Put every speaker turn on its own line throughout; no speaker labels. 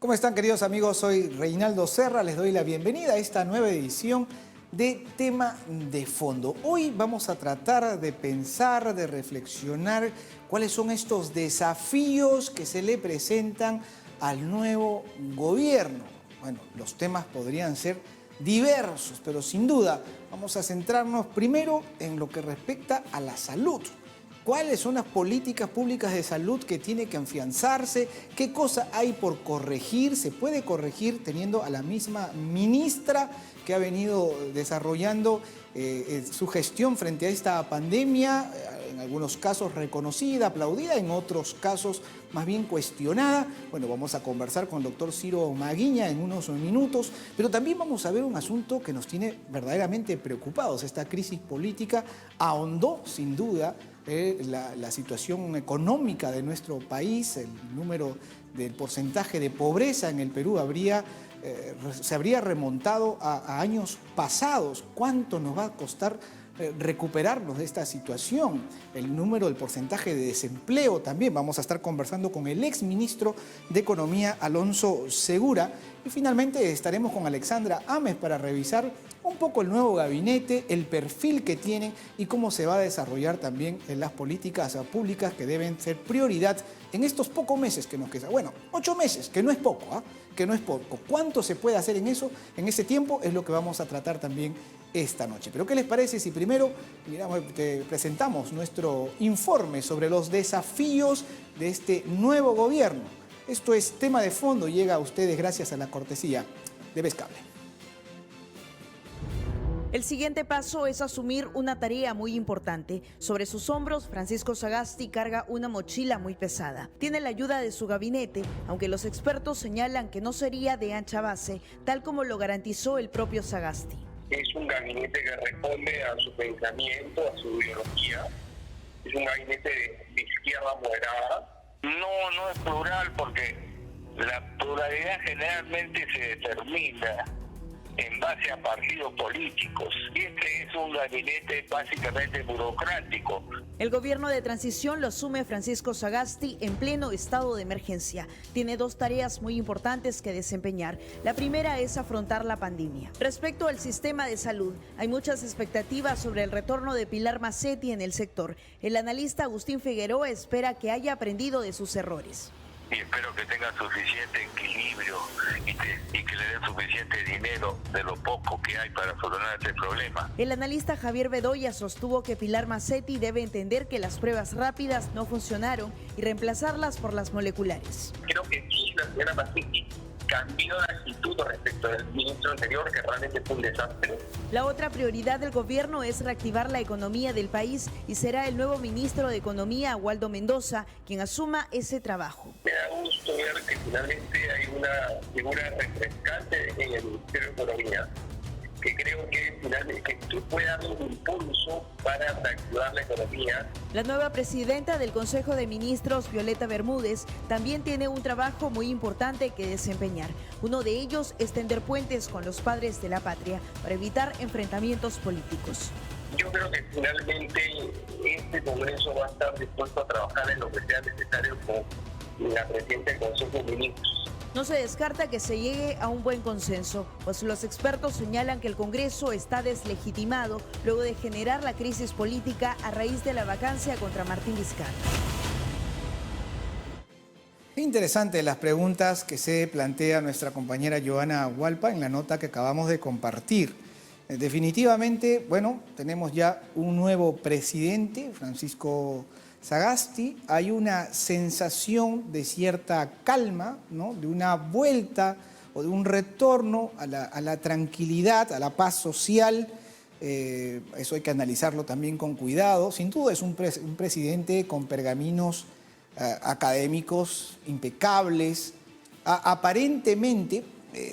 ¿Cómo están, queridos amigos? Soy Reinaldo Serra, les doy la bienvenida a esta nueva edición de Tema de Fondo. Hoy vamos a tratar de pensar, de reflexionar cuáles son estos desafíos que se le presentan al nuevo gobierno. Bueno, los temas podrían ser diversos, pero sin duda vamos a centrarnos primero en lo que respecta a la salud. ¿Cuáles son las políticas públicas de salud que tiene que afianzarse? ¿Qué cosa hay por corregir? ¿Se puede corregir teniendo a la misma ministra que ha venido desarrollando su gestión frente a esta pandemia? En algunos casos reconocida, aplaudida, en otros casos más bien cuestionada. Bueno, vamos a conversar con el doctor Ciro Maguiña en unos minutos, pero también vamos a ver un asunto que nos tiene verdaderamente preocupados. Esta crisis política ahondó, sin duda, la situación económica de nuestro país. El número del porcentaje de pobreza en el Perú se habría remontado a años pasados. ¿Cuánto nos va a costar recuperarnos de esta situación? El número del porcentaje de desempleo también. Vamos a estar conversando con el exministro de Economía, Alonso Segura. Y finalmente estaremos con Alexandra Ames para revisar un poco el nuevo gabinete, el perfil que tiene y cómo se va a desarrollar también en las políticas públicas que deben ser prioridad en estos pocos meses que nos quedan. Bueno, 8 meses, que no es poco, que no es poco. ¿Cuánto se puede hacer en eso, en ese tiempo? Es lo que vamos a tratar también esta noche. Pero ¿qué les parece si primero presentamos nuestro informe sobre los desafíos de este nuevo gobierno? Esto es Tema de Fondo, llega a ustedes gracias a la cortesía de Bescable.
El siguiente paso es asumir una tarea muy importante. Sobre sus hombros, Francisco Sagasti carga una mochila muy pesada. Tiene la ayuda de su gabinete, aunque los expertos señalan que no sería de ancha base, tal como lo garantizó el propio Sagasti.
Es un gabinete que responde a su pensamiento, a su ideología. Es un gabinete de izquierda moderada. No es plural porque la pluralidad generalmente se determina en base a partidos políticos. Este es un gabinete básicamente burocrático.
El gobierno de transición lo asume Francisco Sagasti en pleno estado de emergencia. Tiene 2 tareas muy importantes que desempeñar. La primera es afrontar la pandemia. Respecto al sistema de salud, hay muchas expectativas sobre el retorno de Pilar Mazzetti en el sector. El analista Agustín Figueroa espera que haya aprendido de sus errores.
Y espero que tenga suficiente equilibrio y que le den suficiente dinero de lo poco que hay para solucionar este problema.
El analista Javier Bedoya sostuvo que Pilar Mazzetti debe entender que las pruebas rápidas no funcionaron y reemplazarlas por las moleculares.
Creo que sí, la señora Mazzetti cambió de actitud respecto del ministro anterior, que realmente fue un desastre.
La otra prioridad del gobierno es reactivar la economía del país y será el nuevo ministro de Economía, Waldo Mendoza, quien asuma ese trabajo.
Me da gusto ver que finalmente hay una figura refrescante en el Ministerio de Economía, que creo que finalmente puede dar un impulso para reactivar la economía.
La nueva presidenta del Consejo de Ministros, Violeta Bermúdez, también tiene un trabajo muy importante que desempeñar. Uno de ellos es tender puentes con los padres de la patria para evitar enfrentamientos políticos.
Yo creo que finalmente este Congreso va a estar dispuesto a trabajar en lo que sea necesario con la presidenta del Consejo de Ministros.
No se descarta que se llegue a un buen consenso, pues los expertos señalan que el Congreso está deslegitimado luego de generar la crisis política a raíz de la vacancia contra Martín Vizcarra.
Interesante las preguntas que se plantea nuestra compañera Joana Hualpa en la nota que acabamos de compartir. Definitivamente, bueno, tenemos ya un nuevo presidente, Francisco Sagasti. Hay una sensación de cierta calma, ¿no? De una vuelta o de un retorno a la tranquilidad, a la paz social. Eso hay que analizarlo también con cuidado. Sin duda es un presidente con pergaminos académicos impecables, aparentemente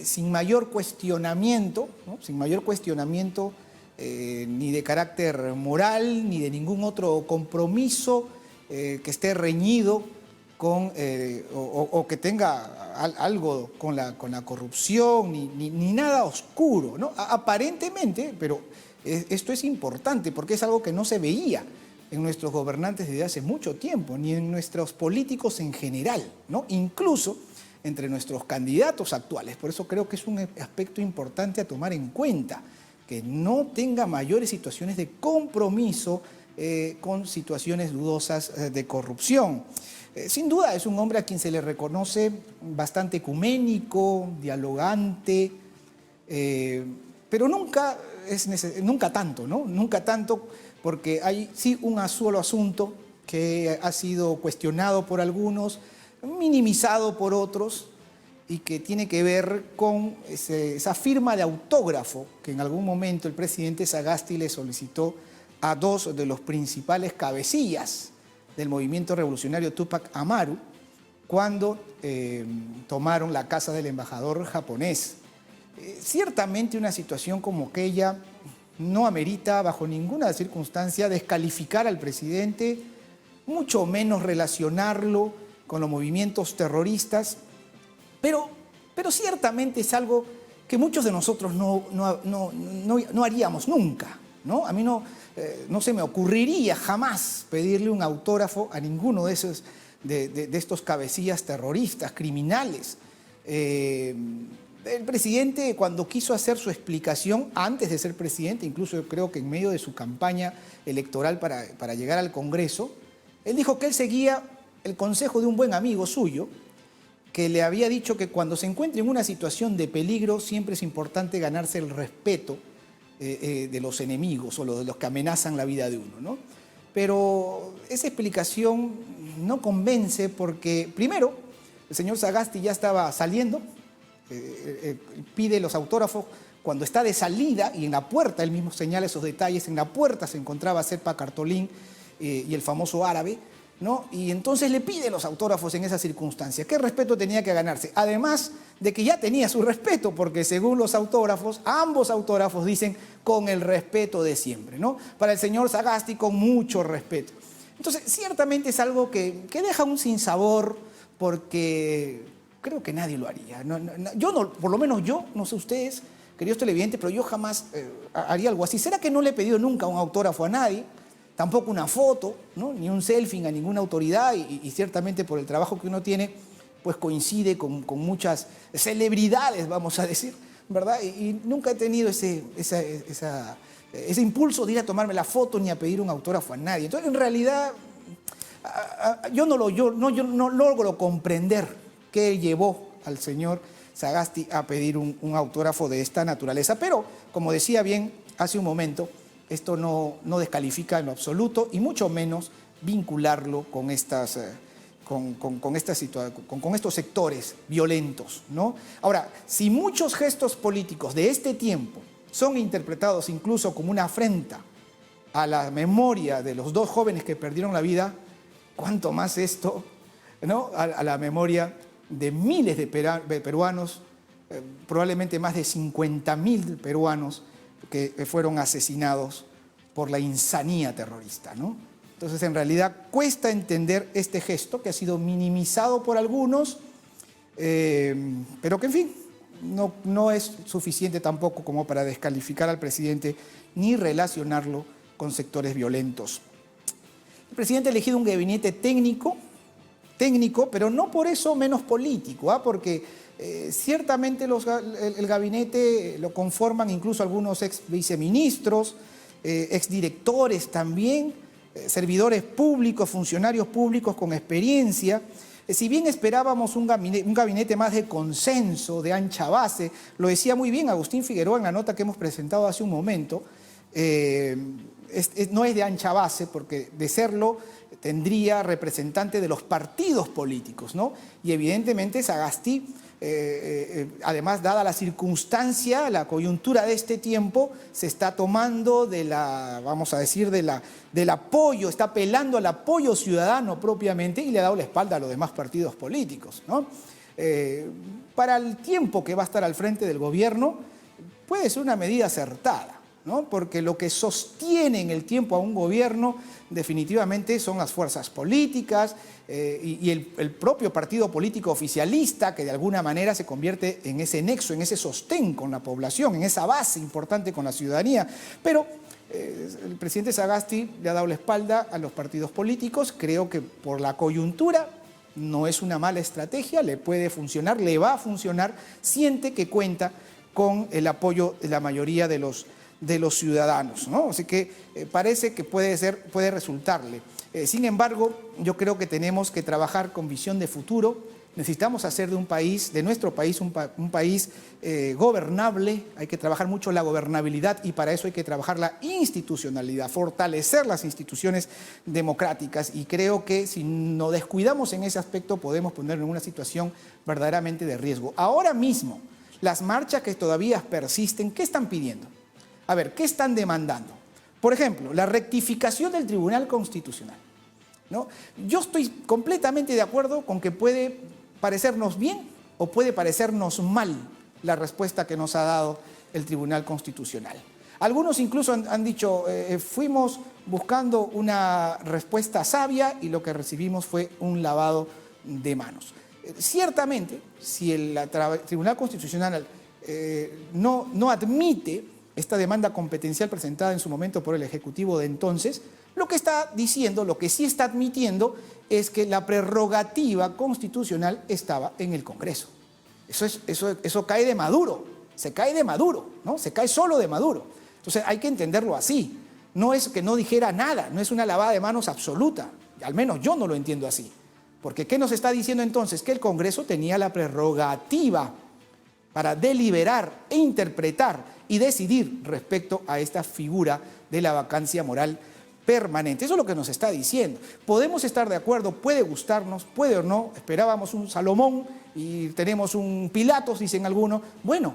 sin mayor cuestionamiento, ¿no? Sin mayor cuestionamiento ni de carácter moral, ni de ningún otro compromiso que esté reñido con, o que tenga algo con la corrupción, ni nada oscuro, ¿no? Aparentemente, pero esto es importante porque es algo que no se veía en nuestros gobernantes desde hace mucho tiempo, ni en nuestros políticos en general, ¿no? Incluso entre nuestros candidatos actuales. Por eso creo que es un aspecto importante a tomar en cuenta, que no tenga mayores situaciones de compromiso con situaciones dudosas de corrupción. Sin duda es un hombre a quien se le reconoce bastante ecuménico, dialogante, pero nunca tanto, ¿no? Nunca tanto, porque hay sí un solo asunto que ha sido cuestionado por algunos, minimizado por otros, y que tiene que ver con esa firma de autógrafo que en algún momento el presidente Sagasti le solicitó a dos de los principales cabecillas del movimiento revolucionario Tupac Amaru cuando tomaron la casa del embajador japonés. Ciertamente una situación como aquella no amerita bajo ninguna circunstancia descalificar al presidente, mucho menos relacionarlo con los movimientos terroristas, pero ciertamente es algo que muchos de nosotros no haríamos nunca, ¿no? A mí no se me ocurriría jamás pedirle un autógrafo a ninguno de estos cabecillas terroristas, criminales. El presidente, cuando quiso hacer su explicación antes de ser presidente, incluso yo creo que en medio de su campaña electoral para llegar al Congreso, él dijo que él seguía el consejo de un buen amigo suyo, que le había dicho que cuando se encuentre en una situación de peligro siempre es importante ganarse el respeto de los enemigos o de los que amenazan la vida de uno, ¿no? Pero esa explicación no convence porque, primero, el señor Sagasti ya estaba saliendo, pide los autógrafos cuando está de salida y en la puerta, él mismo señala esos detalles, en la puerta se encontraba Serpa Cartolín y el famoso árabe, ¿no? Y entonces le pide los autógrafos en esa circunstancia. ¿Qué respeto tenía que ganarse? Además de que ya tenía su respeto, porque según los autógrafos, ambos autógrafos dicen con el respeto de siempre, ¿no? Para el señor Sagasti con mucho respeto. Entonces, ciertamente es algo que deja un sinsabor, porque creo que nadie lo haría. Yo no, por lo menos yo, no sé ustedes, queridos televidentes, pero yo jamás haría algo así. ¿Será que no le he pedido nunca un autógrafo a nadie? Tampoco una foto, ¿no? Ni un selfie a ninguna autoridad, y ciertamente por el trabajo que uno tiene, pues coincide con muchas celebridades, vamos a decir, ¿verdad? Y nunca he tenido ese impulso de ir a tomarme la foto ni a pedir un autógrafo a nadie. Entonces, en realidad, yo no logro comprender qué llevó al señor Sagasti a pedir un autógrafo de esta naturaleza, pero, como decía bien hace un momento, esto no descalifica en lo absoluto y mucho menos vincularlo con estos sectores violentos, ¿no? Ahora, si muchos gestos políticos de este tiempo son interpretados incluso como una afrenta a la memoria de los dos jóvenes que perdieron la vida, cuánto más esto, ¿no? A la memoria de miles de peruanos, probablemente más de 50.000 peruanos que fueron asesinados por la insanía terrorista, ¿no? Entonces, en realidad, cuesta entender este gesto que ha sido minimizado por algunos, pero que, en fin, no es suficiente tampoco como para descalificar al presidente ni relacionarlo con sectores violentos. El presidente ha elegido un gabinete técnico, pero no por eso menos político, porque ciertamente el gabinete lo conforman incluso algunos ex viceministros, exdirectores también, servidores públicos, funcionarios públicos con experiencia. Si bien esperábamos un gabinete más de consenso, de ancha base, lo decía muy bien Agustín Figueroa en la nota que hemos presentado hace un momento, no es de ancha base, porque de serlo tendría representante de los partidos políticos, ¿no? Y evidentemente Sagasti, además, dada la circunstancia, la coyuntura de este tiempo, se está tomando vamos a decir, del apoyo, está apelando al apoyo ciudadano propiamente y le ha dado la espalda a los demás partidos políticos, ¿no? Para el tiempo que va a estar al frente del gobierno, puede ser una medida acertada, ¿no? Porque lo que sostiene en el tiempo a un gobierno definitivamente son las fuerzas políticas y el propio partido político oficialista, que de alguna manera se convierte en ese nexo, en ese sostén con la población, en esa base importante con la ciudadanía. Pero el presidente Sagasti le ha dado la espalda a los partidos políticos. Creo que por la coyuntura no es una mala estrategia, le puede funcionar, le va a funcionar, siente que cuenta con el apoyo de la mayoría de los ciudadanos, ¿no? Así que parece que puede resultarle. Sin embargo, yo creo que tenemos que trabajar con visión de futuro. Necesitamos hacer de nuestro país un país gobernable. Hay que trabajar mucho la gobernabilidad y para eso hay que trabajar la institucionalidad, fortalecer las instituciones democráticas. Y creo que si nos descuidamos en ese aspecto podemos ponernos en una situación verdaderamente de riesgo. Ahora mismo, las marchas que todavía persisten, ¿qué están pidiendo? A ver, ¿qué están demandando? Por ejemplo, la rectificación del Tribunal Constitucional, ¿no? Yo estoy completamente de acuerdo con que puede parecernos bien o puede parecernos mal la respuesta que nos ha dado el Tribunal Constitucional. Algunos incluso han dicho, fuimos buscando una respuesta sabia y lo que recibimos fue un lavado de manos. Ciertamente, si el Tribunal Constitucional no admite esta demanda competencial presentada en su momento por el Ejecutivo de entonces, lo que está diciendo, lo que sí está admitiendo es que la prerrogativa constitucional estaba en el Congreso. Eso cae de Maduro, se cae de Maduro, ¿no? Se cae solo de Maduro. Entonces hay que entenderlo así. No es que no dijera nada, no es una lavada de manos absoluta. Al menos yo no lo entiendo así. Porque ¿qué nos está diciendo entonces? Que el Congreso tenía la prerrogativa para deliberar e interpretar y decidir respecto a esta figura de la vacancia moral permanente. Eso es lo que nos está diciendo. Podemos estar de acuerdo, puede gustarnos, puede o no. Esperábamos un Salomón y tenemos un Pilatos, dicen algunos. Bueno,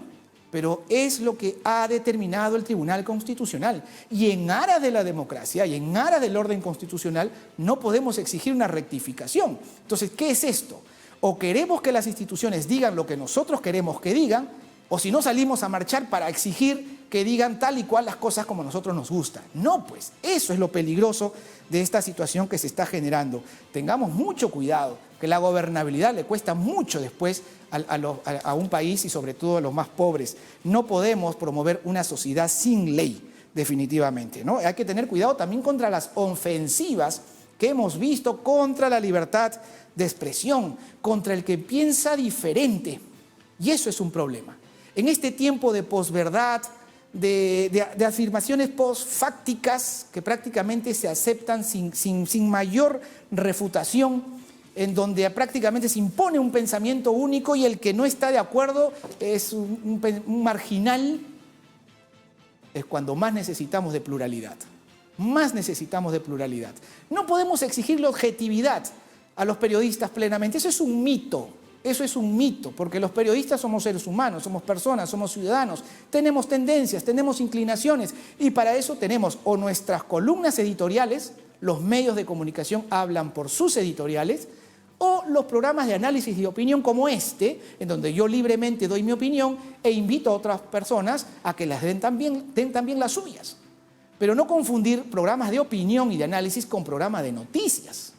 pero es lo que ha determinado el Tribunal Constitucional. Y en aras de la democracia y en aras del orden constitucional no podemos exigir una rectificación. Entonces, ¿qué es esto? O queremos que las instituciones digan lo que nosotros queremos que digan, o si no salimos a marchar para exigir que digan tal y cual las cosas como a nosotros nos gustan. No, pues, eso es lo peligroso de esta situación que se está generando. Tengamos mucho cuidado, que la gobernabilidad le cuesta mucho después a un país y sobre todo a los más pobres. No podemos promover una sociedad sin ley, definitivamente, ¿no? Hay que tener cuidado también contra las ofensivas que hemos visto contra la libertad de expresión, contra el que piensa diferente. Y eso es un problema. En este tiempo de posverdad, de afirmaciones postfácticas que prácticamente se aceptan sin mayor refutación, en donde prácticamente se impone un pensamiento único y el que no está de acuerdo es un marginal, es cuando más necesitamos de pluralidad. Más necesitamos de pluralidad. No podemos exigirle objetividad a los periodistas plenamente. Eso es un mito. Eso es un mito, porque los periodistas somos seres humanos, somos personas, somos ciudadanos, tenemos tendencias, tenemos inclinaciones y para eso tenemos o nuestras columnas editoriales, los medios de comunicación hablan por sus editoriales, o los programas de análisis y opinión como este, en donde yo libremente doy mi opinión e invito a otras personas a que las den también las suyas. Pero no confundir programas de opinión y de análisis con programas de noticias,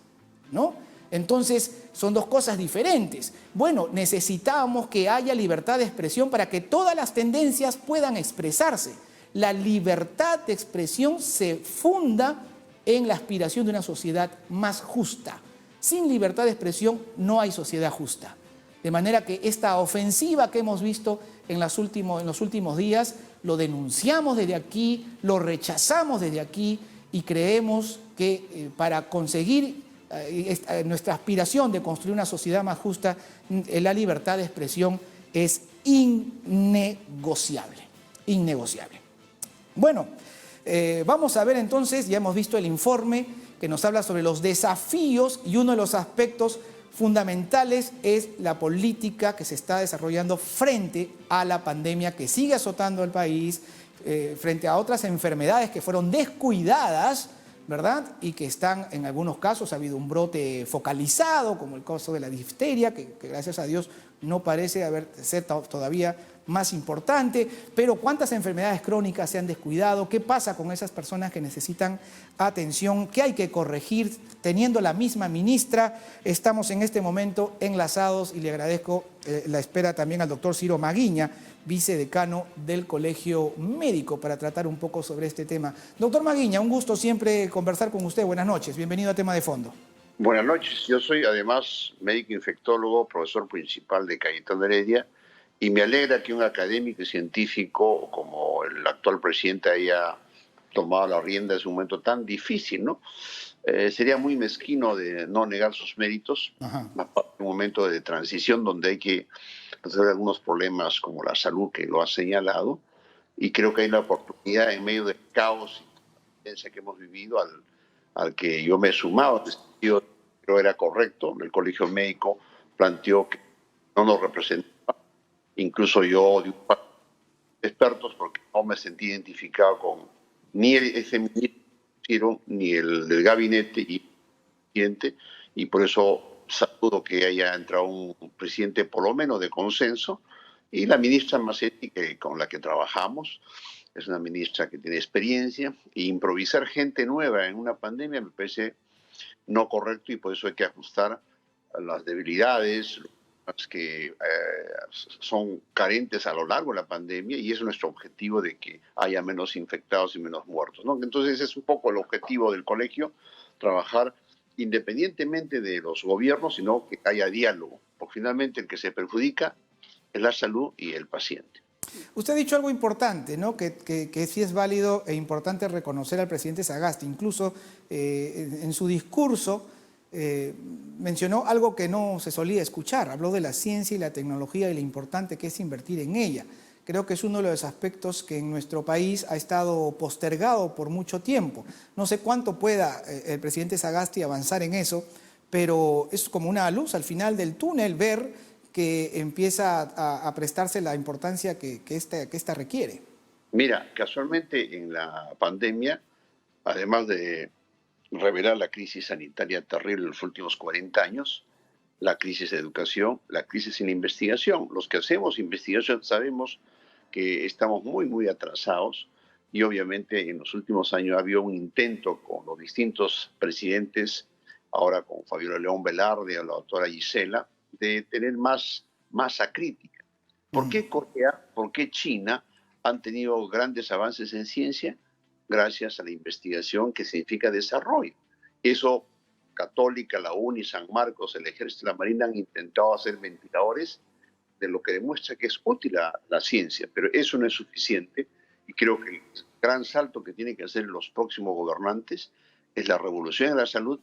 ¿no? Entonces, son dos cosas diferentes. Bueno, necesitamos que haya libertad de expresión para que todas las tendencias puedan expresarse. La libertad de expresión se funda en la aspiración de una sociedad más justa. Sin libertad de expresión no hay sociedad justa. De manera que esta ofensiva que hemos visto en los últimos días, lo denunciamos desde aquí, lo rechazamos desde aquí y creemos que para conseguir nuestra aspiración de construir una sociedad más justa, la libertad de expresión es innegociable, innegociable. Bueno, vamos a ver entonces, ya hemos visto el informe que nos habla sobre los desafíos y uno de los aspectos fundamentales es la política que se está desarrollando frente a la pandemia que sigue azotando al país, frente a otras enfermedades que fueron descuidadas, ¿verdad? Y que están, en algunos casos, ha habido un brote focalizado, como el caso de la difteria, que gracias a Dios no parece ser todavía más importante, pero ¿cuántas enfermedades crónicas se han descuidado? ¿Qué pasa con esas personas que necesitan atención? ¿Qué hay que corregir? Teniendo la misma ministra, estamos en este momento enlazados y le agradezco la espera también al doctor Ciro Maguiña, vicedecano del Colegio Médico, para tratar un poco sobre este tema. Doctor Maguiña, un gusto siempre conversar con usted. Buenas noches, bienvenido a Tema de Fondo.
Buenas noches, yo soy además médico infectólogo, profesor principal de Cayetano Heredia, y me alegra que un académico y científico como el actual presidente haya tomado la rienda en un momento tan difícil, ¿no? Sería muy mezquino de no negar sus méritos,
Ajá.
más para un momento de transición donde hay que resolver algunos problemas como la salud, que lo ha señalado, y creo que hay la oportunidad en medio del caos que hemos vivido, al que yo me he sumado, yo creo era correcto. El Colegio Médico planteó que no nos representaba, incluso yo de un par de expertos, porque no me sentí identificado con ni ese ministro ni el del gabinete y el presidente, y por eso saludo que haya entrado un presidente por lo menos de consenso, y la ministra Macetti, con la que trabajamos, es una ministra que tiene experiencia, e improvisar gente nueva en una pandemia me parece no correcto, y por eso hay que ajustar las debilidades que son carentes a lo largo de la pandemia, y es nuestro objetivo de que haya menos infectados y menos muertos, ¿no? Entonces es un poco el objetivo del colegio, trabajar independientemente de los gobiernos, sino que haya diálogo, porque finalmente el que se perjudica es la salud y el paciente.
Usted ha dicho algo importante, ¿no? Que sí es válido e importante reconocer al presidente Sagasti. Incluso en su discurso mencionó algo que no se solía escuchar. Habló de la ciencia y la tecnología y lo importante que es invertir en ella. Creo que es uno de los aspectos que en nuestro país ha estado postergado por mucho tiempo. No sé cuánto pueda el presidente Sagasti avanzar en eso, pero es como una luz al final del túnel ver que empieza a prestarse la importancia que esta requiere.
Mira, casualmente en la pandemia, además de revelar la crisis sanitaria terrible de los últimos 40 años, la crisis de educación, la crisis en la investigación. Los que hacemos investigación sabemos que estamos muy, muy atrasados, y obviamente en los últimos años ha habido un intento con los distintos presidentes, ahora con Fabiola León Velarde o la doctora Gisela, de tener más masa crítica. ¿Por qué Corea, por qué China han tenido grandes avances en ciencia? Gracias a la investigación, que significa desarrollo. Eso, Católica, la UNI, San Marcos, el Ejército y la Marina han intentado hacer ventiladores, de lo que demuestra que es útil la ciencia, pero eso no es suficiente, y creo que el gran salto que tienen que hacer los próximos gobernantes es la revolución en la salud,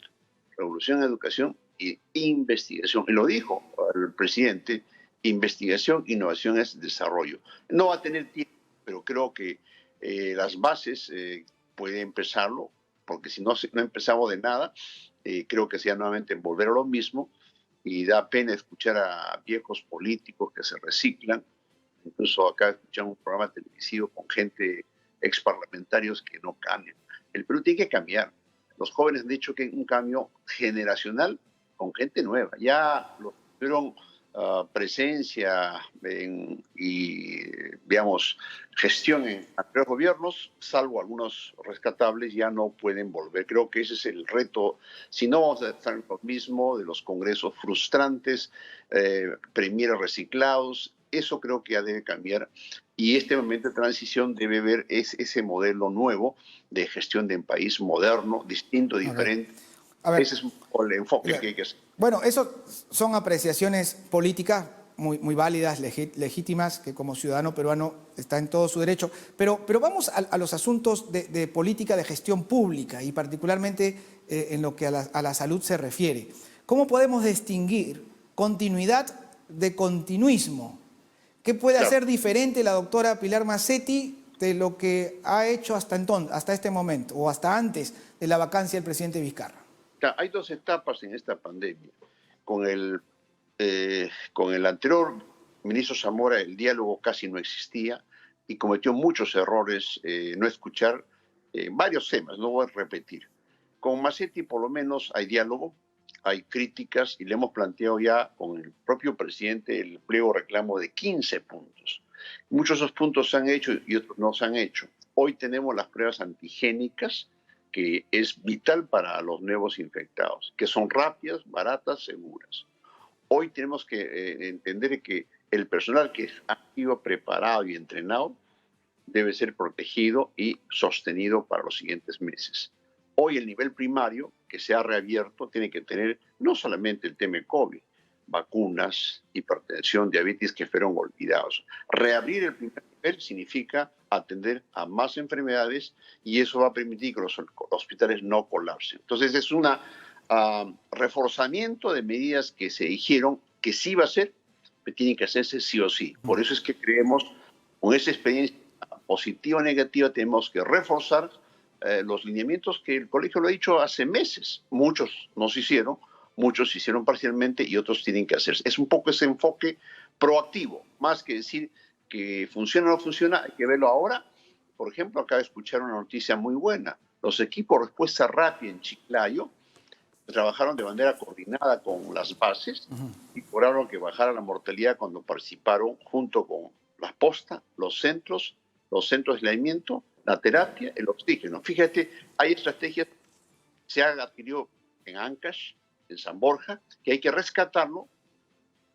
revolución en la educación y investigación. Y lo dijo el presidente: investigación, innovación es desarrollo. No va a tener tiempo, pero creo que las bases pueden empezarlo, porque si no empezamos de nada, creo que sea nuevamente volver a lo mismo, y da pena escuchar a viejos políticos que se reciclan. Incluso acá escuchamos un programa televisivo con gente, ex parlamentarios, que no cambian. El Perú tiene que cambiar. Los jóvenes han dicho que un cambio generacional con gente nueva. Ya los que tuvieron presencia y, digamos, gestión en anteriores gobiernos, salvo algunos rescatables, ya no pueden volver. Creo que ese es el reto. Si no, vamos a estar en lo mismo de los congresos frustrantes, premieres reciclados. Eso creo que ya debe cambiar, y este momento de transición debe ver ese modelo nuevo de gestión de un país moderno, distinto, diferente.
Okay. A ver,
ese es el enfoque que hay que hacer.
Bueno, eso son apreciaciones políticas muy válidas, legítimas, que como ciudadano peruano está en todo su derecho. Pero vamos a los asuntos de política de gestión pública, y particularmente en lo que a la salud se refiere. ¿Cómo podemos distinguir continuidad de continuismo? ¿Qué puede hacer diferente la doctora Pilar Macetti de lo que ha hecho hasta este momento, o hasta antes de la vacancia del presidente Vizcarra?
Hay dos etapas en esta pandemia. Con el anterior ministro Zamora, el diálogo casi no existía, y cometió muchos errores, no escuchar varios temas, no voy a repetir. Con Macetti por lo menos hay diálogo, hay críticas, y le hemos planteado ya con el propio presidente el pliego reclamo de 15 puntos. Muchos de esos puntos se han hecho y otros no se han hecho. Hoy tenemos las pruebas antigénicas, que es vital para los nuevos infectados, que son rápidas, baratas, seguras. Hoy tenemos que entender que el personal que ha sido preparado y entrenado debe ser protegido y sostenido para los siguientes meses. Hoy el nivel primario que se ha reabierto tiene que tener no solamente el tema de COVID, vacunas, hipertensión, diabetes que fueron olvidados. Reabrir el primer nivel significa atender a más enfermedades y eso va a permitir que los hospitales no colapsen. Entonces es un reforzamiento de medidas que se dijeron que sí va a ser, que tienen que hacerse sí o sí. Por eso es que creemos, con esa experiencia positiva o negativa, tenemos que reforzar los lineamientos que el colegio lo ha dicho hace meses. Muchos no se hicieron, muchos se hicieron parcialmente y otros tienen que hacerse. Es un poco ese enfoque proactivo, más que decir que funciona o no funciona, hay que verlo ahora. Por ejemplo, acabo de escuchar una noticia muy buena. Los equipos de respuesta rápida en Chiclayo trabajaron de manera coordinada con las bases y lograron que bajara la mortalidad cuando participaron junto con las postas, los centros de aislamiento, la terapia, el oxígeno. Fíjate, hay estrategias que se han adquirido en Ancash, en San Borja, que hay que rescatarlo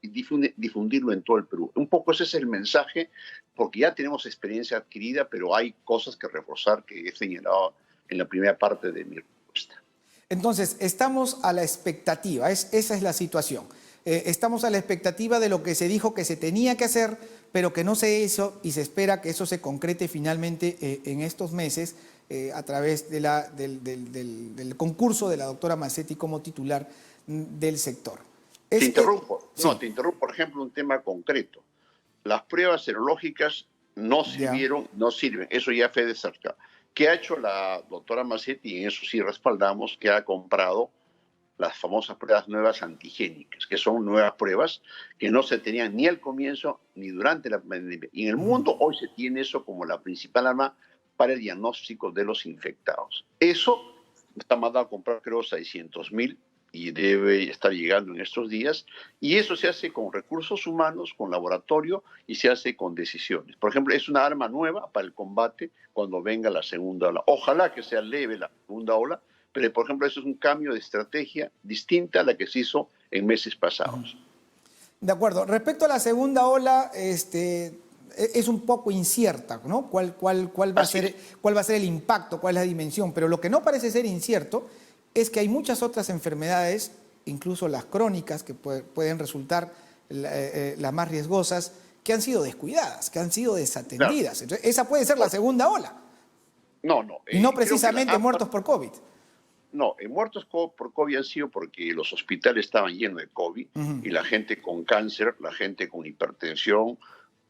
y difundirlo en todo el Perú. Un poco ese es el mensaje, porque ya tenemos experiencia adquirida, pero hay cosas que reforzar que he señalado en la primera parte de mi respuesta.
Entonces, estamos a la expectativa, esa es la situación. Estamos a la expectativa de lo que se dijo que se tenía que hacer, pero que no se hizo y se espera que eso se concrete finalmente en estos meses a través del concurso de la doctora Mazzetti como titular del sector.
Te interrumpo. Sí. No, te interrumpo, por ejemplo, un tema concreto. Las pruebas serológicas no sirvieron, no sirven. Eso ya fue de cerca. ¿Qué ha hecho la doctora Mazzetti? Y en eso sí respaldamos, que ha comprado las famosas pruebas nuevas antigénicas, que son nuevas pruebas que no se tenían ni al comienzo ni durante la pandemia. Y en el mundo hoy se tiene eso como la principal arma para el diagnóstico de los infectados. Eso está mandado a comprar, creo, 600.000 y debe estar llegando en estos días. Y eso se hace con recursos humanos, con laboratorio y se hace con decisiones. Por ejemplo, es una arma nueva para el combate cuando venga la segunda ola. Ojalá que sea leve la segunda ola, pero, por ejemplo, eso es un cambio de estrategia distinta a la que se hizo en meses pasados.
De acuerdo. Respecto a la segunda ola, es un poco incierta, ¿no? ¿Cuál va a ser el impacto, cuál es la dimensión? Pero lo que no parece ser incierto es que hay muchas otras enfermedades, incluso las crónicas, que pueden resultar las más riesgosas, que han sido descuidadas, que han sido desatendidas. Claro. Entonces, esa puede ser la segunda ola.
No.
Y no precisamente muertos por COVID.
No, muertos por COVID han sido porque los hospitales estaban llenos de COVID y la gente con cáncer, la gente con hipertensión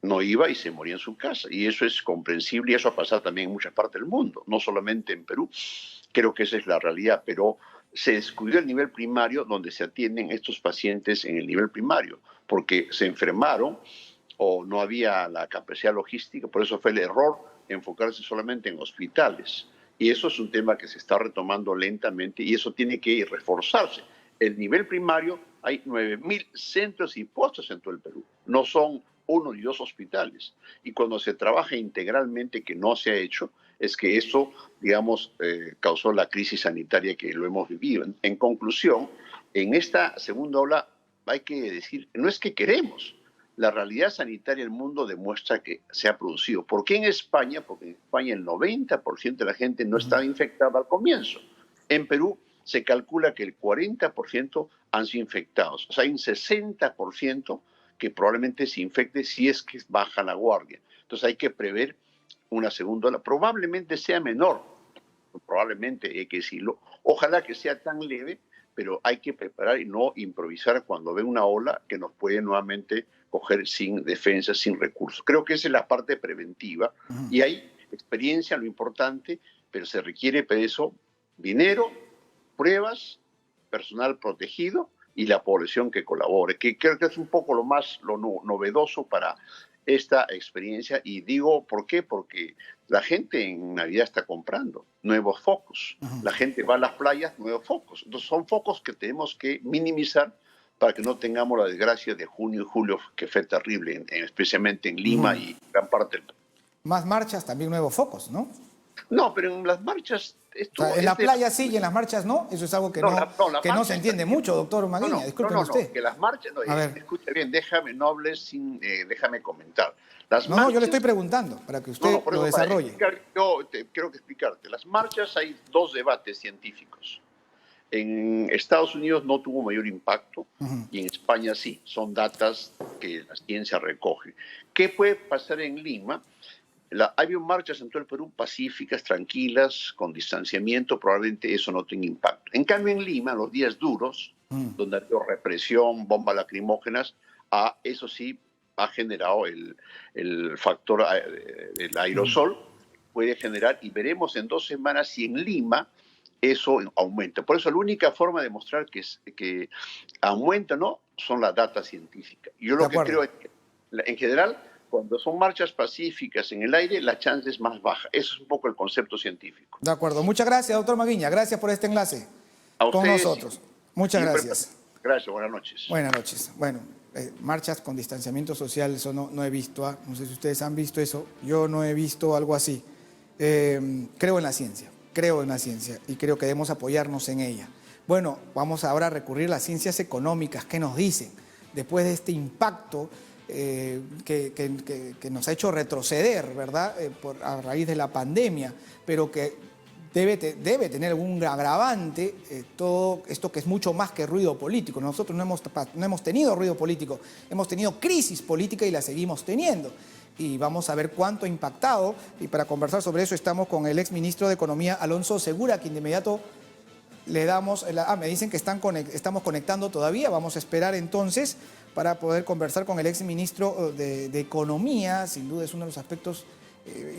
no iba y se moría en su casa. Y eso es comprensible y eso ha pasado también en muchas partes del mundo, no solamente en Perú. Creo que esa es la realidad, pero se descuidó el nivel primario donde se atienden estos pacientes en el nivel primario, porque se enfermaron o no había la capacidad logística, por eso fue el error enfocarse solamente en hospitales. Y eso es un tema que se está retomando lentamente y eso tiene que reforzarse. El nivel primario, hay 9.000 centros y puestos en todo el Perú. No son 1 ni 2 hospitales. Y cuando se trabaja integralmente, que no se ha hecho, es que eso, digamos, causó la crisis sanitaria que lo hemos vivido. En conclusión, en esta segunda ola hay que decir, no es que queremos. La realidad sanitaria del mundo demuestra que se ha producido. ¿Por qué en España? Porque en España el 90% de la gente no estaba infectada al comienzo. En Perú se calcula que el 40% han sido infectados. O sea, hay un 60% que probablemente se infecte si es que baja la guardia. Entonces hay que prever una segunda ola. Probablemente sea menor, probablemente hay que decirlo. Ojalá que sea tan leve, pero hay que preparar y no improvisar cuando ve una ola que nos puede nuevamente coger sin defensa, sin recursos. Creo que esa es la parte preventiva y hay experiencia, lo importante, pero se requiere para eso dinero, pruebas, personal protegido y la población que colabore, que creo que es un poco lo novedoso para esta experiencia. Y digo, ¿por qué? Porque la gente en Navidad está comprando nuevos focos. La gente va a las playas, nuevos focos. Entonces son focos que tenemos que minimizar para que no tengamos la desgracia de junio y julio, que fue terrible, especialmente en Lima y gran parte del país.
Más marchas, también nuevos focos, ¿no?
No, pero en las marchas...
O sea, en la playa sí y en las marchas no. Eso es algo que no se entiende mucho, doctor Maguiña. Discúlpeme usted.
Que las marchas... No,
A ver.
escucha bien, no hables sin... déjame comentar.
No, yo le estoy preguntando para que usted lo desarrolle.
Quiero explicarte. Las marchas hay dos debates científicos. En Estados Unidos no tuvo mayor impacto y en España sí. Son datas que la ciencia recoge. ¿Qué puede pasar en Lima? Ha habido marchas en todo el Perú pacíficas, tranquilas, con distanciamiento, probablemente eso no tenga impacto. En cambio, en Lima, los días duros, donde ha habido represión, bombas lacrimógenas, eso sí ha generado el factor del aerosol, puede generar, y veremos en 2 semanas si en Lima eso aumenta. Por eso la única forma de demostrar que aumenta o no son las datas científicas. Yo lo que creo es que, en general, cuando son marchas pacíficas en el aire, la chance es más baja. Eso es un poco el concepto científico.
De acuerdo. Muchas gracias, doctor Maguiña. Gracias por este enlace con nosotros. Muchas gracias.
Gracias, buenas noches.
Buenas noches. Bueno, marchas con distanciamiento social, eso no he visto. No sé si ustedes han visto eso. Yo no he visto algo así. Creo en la ciencia y creo que debemos apoyarnos en ella. Bueno, vamos ahora a recurrir a las ciencias económicas. ¿Qué nos dicen? Después de este impacto que nos ha hecho retroceder, ¿verdad? A raíz de la pandemia, pero que debe tener algún agravante, todo esto que es mucho más que ruido político. Nosotros no hemos tenido ruido político, hemos tenido crisis política y la seguimos teniendo. Y vamos a ver cuánto ha impactado. Y para conversar sobre eso estamos con el exministro de Economía, Alonso Segura, a quien de inmediato le damos... me dicen que estamos conectando todavía. Vamos a esperar entonces para poder conversar con el exministro de Economía. Sin duda es uno de los aspectos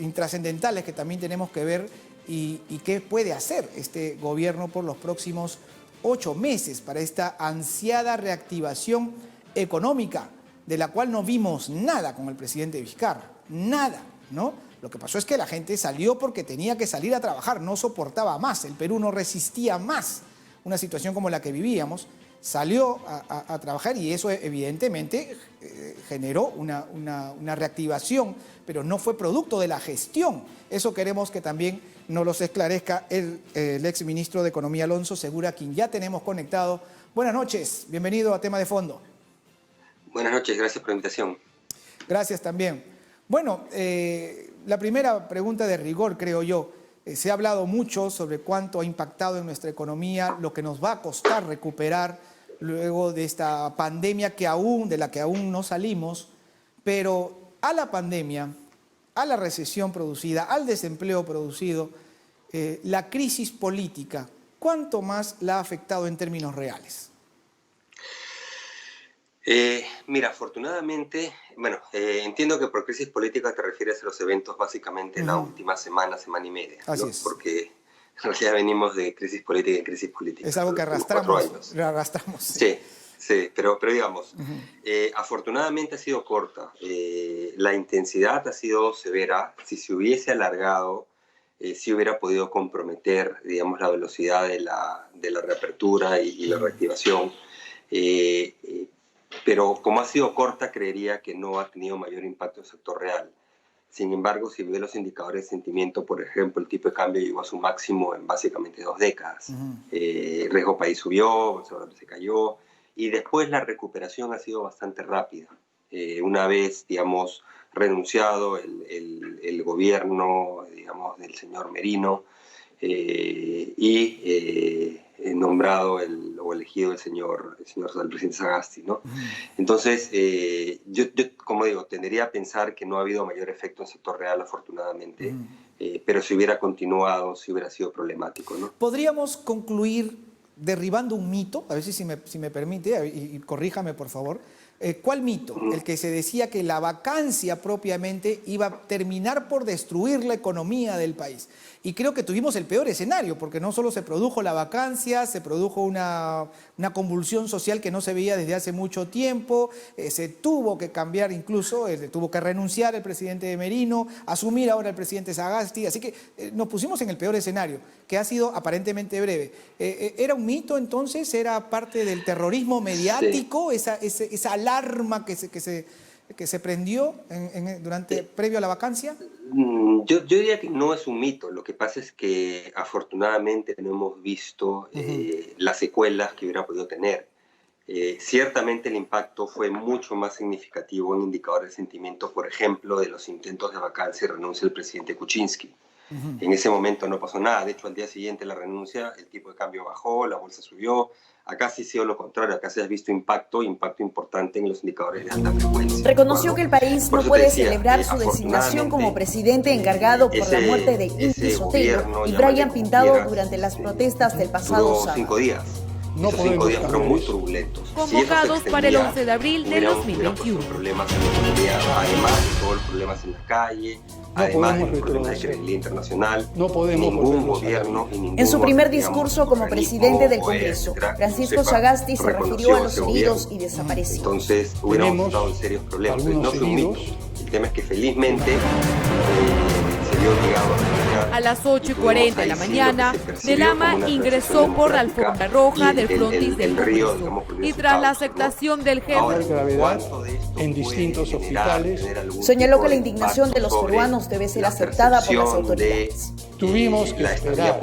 intrascendentales que también tenemos que ver y qué puede hacer este gobierno por los próximos 8 meses para esta ansiada reactivación económica, de la cual no vimos nada con el presidente Vizcarra. Nada, ¿no? Lo que pasó es que la gente salió porque tenía que salir a trabajar, no soportaba más, el Perú no resistía más una situación como la que vivíamos, salió a trabajar y eso evidentemente generó una reactivación, pero no fue producto de la gestión. Eso queremos que también nos los esclarezca el exministro de Economía, Alonso Segura, quien ya tenemos conectado. Buenas noches, bienvenido a Tema de Fondo.
Buenas noches, gracias por la invitación.
Gracias también. Bueno, la primera pregunta de rigor, creo yo. Se ha hablado mucho sobre cuánto ha impactado en nuestra economía, lo que nos va a costar recuperar luego de esta pandemia de la que aún no salimos, pero a la pandemia, a la recesión producida, al desempleo producido, la crisis política, ¿cuánto más la ha afectado en términos reales?
Mira, afortunadamente, entiendo que por crisis política te refieres a los eventos básicamente en la última semana y media.
Así
¿no?
es.
Porque en realidad venimos de crisis política en crisis política.
Es algo que arrastramos.
Sí, pero digamos, afortunadamente ha sido corta. La intensidad ha sido severa. Si se hubiese alargado, sí hubiera podido comprometer, digamos, la velocidad de la reapertura y la reactivación. Pero como ha sido corta, creería que no ha tenido mayor impacto en el sector real. Sin embargo, si ve los indicadores de sentimiento, por ejemplo, el tipo de cambio llegó a su máximo en básicamente 2 décadas. El riesgo país subió, se cayó, y después la recuperación ha sido bastante rápida. Una vez, digamos, renunciado el gobierno, digamos, del señor Merino, nombrado o elegido el presidente Sagasti, ¿no? Entonces, yo, como digo, tendería a pensar que no ha habido mayor efecto en el sector real, afortunadamente, pero si hubiera continuado, sí hubiera sido problemático, ¿no?
¿Podríamos concluir derribando un mito? A ver si me permite, y corríjame, por favor. ¿Cuál mito? El que se decía que la vacancia propiamente iba a terminar por destruir la economía del país. Y creo que tuvimos el peor escenario, porque no solo se produjo la vacancia, se produjo una convulsión social que no se veía desde hace mucho tiempo, se tuvo que cambiar incluso, tuvo que renunciar el presidente Merino, asumir ahora el presidente Sagasti, así que nos pusimos en el peor escenario, que ha sido aparentemente breve. ¿Era un mito entonces? ¿Era parte del terrorismo mediático? Sí. Esa alarma que se que se prendió previo a la vacancia?
Yo diría que no es un mito. Lo que pasa es que afortunadamente no hemos visto las secuelas que hubiera podido tener. Ciertamente el impacto fue mucho más significativo en indicadores de sentimiento, por ejemplo, de los intentos de vacancia y renuncia del presidente Kuczynski. En ese momento no pasó nada. De hecho, al día siguiente de la renuncia, el tipo de cambio bajó, la bolsa subió. Acá sí ha sido lo contrario. Acá se ha visto impacto importante en los indicadores de alta frecuencia.
Reconoció que el país no puede celebrar su designación como presidente encargado por la muerte de Inti Sotelo y Brian Pintado durante las protestas del pasado sábado.
5 días.
No
Esos 5 días fueron muy turbulentos.
Convocados para el 11 de abril de 2021.
Problemas en la economía, además de todos los problemas en la calle, además de los problemas de credibilidad internacional.
No podemos
ningún gobierno y ningún
En su primer
digamos,
discurso como presidente del Congreso,
etcétera,
Francisco Sagasti se refirió a los heridos y desaparecidos.
Entonces hubiéramos estado en serios problemas. No es un mito. El tema es que felizmente se vio obligado a renunciar.
A las 8:40 de la mañana, Delama ingresó por la alfombra roja del frontis del Congreso y tras la aceptación del jefe
de gravedad
en distintos hospitales,
señaló que la indignación de los peruanos debe ser aceptada por las autoridades.
Tuvimos que esperar